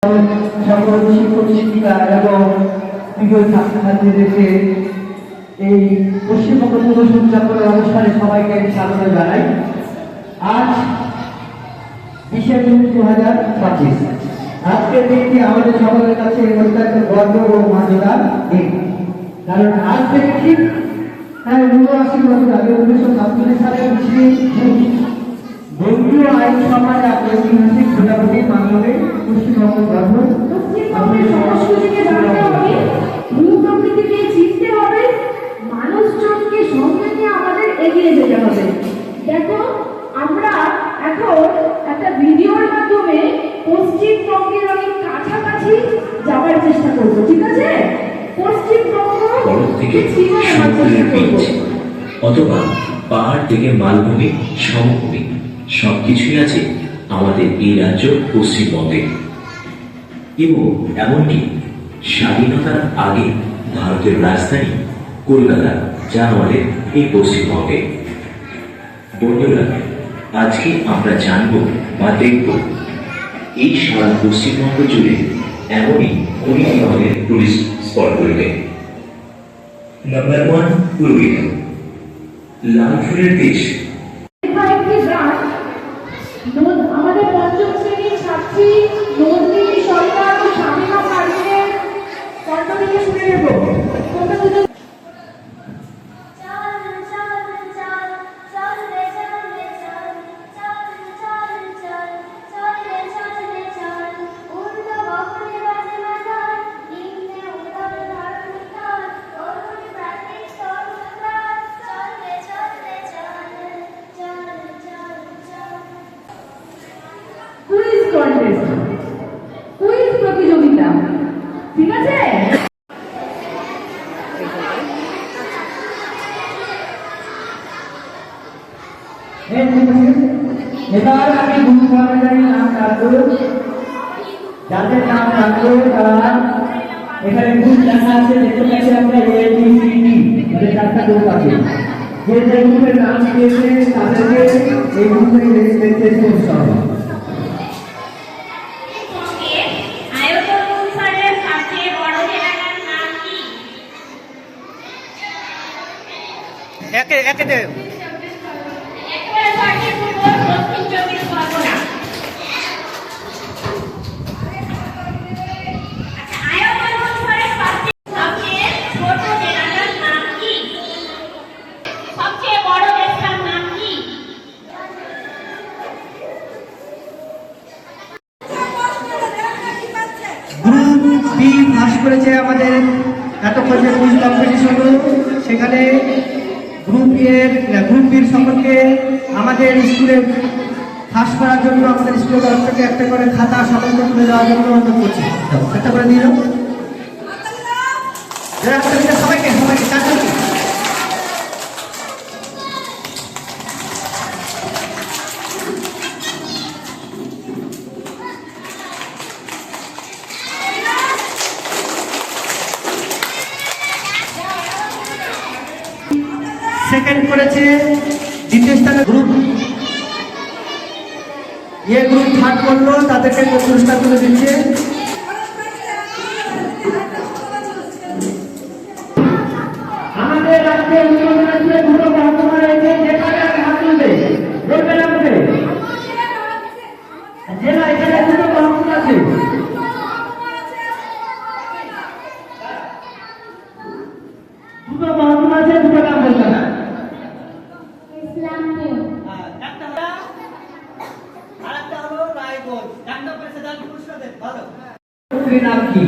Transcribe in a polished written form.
সকল শিক্ষক শিক্ষিকা এবং প্রিয় ছাত্রছাত্রীদেরকে এই পশ্চিমবঙ্গ দিবস উদযাপনের অনুষ্ঠানে সবাইকে স্বাগত জানাই। আজ 20শে জুন 2025। আজকের দিনটি আমাদের সকলের কাছে অত্যন্ত গর্ব ও মর্যাদার দিন। কারণ আজ থেকে ঠিক 89 বছর আগে 1947 সালে বঙ্গীয় আইন সভায় ঐতিহাসিক ভোটাভুটি মাধ্যমে পশ্চিমবঙ্গ গঠন। সংস্কৃতিকে জানতে হবে, ভূ-প্রকৃতিকে চিনতে হবে, মানুষজনকে সঙ্গে নিয়ে আমাদের এগিয়ে যেতে হবে। দেখো, আমরা এখন একটা ভিডিওর মাধ্যমে পশ্চিমবঙ্গের অনেক কাছাকাছি যাওয়ার চেষ্টা করব, ঠিক আছে? পশ্চিমবঙ্গ থেকে সমুদ্রের বীচ অথবা পাহাড় থেকে মালভূমি, সমভূমি সবকিছুই আছে আমাদের এই রাজ্য পশ্চিমবঙ্গে। এবং এমনকি স্বাধীনতার আগে ভারতের রাজধানী কলকাতা জানোয়ারের এই পশ্চিমবঙ্গে। বন্ধুরা, আজকে আমরা জানব বা দেখব এই সারা পশ্চিমবঙ্গ জুড়ে এমনই অনেক ধরনের টুরিস্ট স্পটগুলিতে। নাম্বার 1, পুরুলিয়া, লাল ফুলের দেশ। আমাদের পঞ্চম শ্রেণীর ছাত্রী নন্দিনী সরকার ও স্বামীমা পার্কের কণ্ঠ থেকে শুনে নেব। কুইজ প্রতিযোগিতা, ঠিক আছে? এবার আমি ভূমিকার নাম ডাকবো। যাদের নাম ডাকবো তারা এখানে গ্রুপ লেখা আছে, দেখতে পাচ্ছি আমরা ABCD, মানে 4টা গ্রুপ আছে। যে যে গ্রুপের নাম দিয়েছে তাদেরকে এই গ্রুপে রেজিস্ট্রেশন করতে হবে। একে দে গ্রুপ বি পাস করেছে আমাদের এতক্ষণ যে কুইজ কম্পিটিশন হলো, সেখানে গ্রুপ বির সকলকে আমাদের স্কুলে পাস করার জন্য আমাদের স্কুলের তরফ থেকে একটা করে খাতা সকলকে তুলে দেওয়ার জন্য অনুরোধ করছি। একটা করে দিয়ে দাও সবাইকে সবাইকে চারজনকে। সেকেন্ড করেছে দ্বিতীয় স্থানে গ্রুপ গ্রুপ থার্ড করলো, তাদেরকে পুরস্কার তুলে দিচ্ছে। আমাদের রাজ্যে দুটো মহকুমা রয়েছে, যেখানে হাত তুলবে বলবে না বলে জেলা, এখানে দুটো মহকুমা আছে। দুটো মহকুমা আছে, দুটো নাম বলবে না। নাম কি?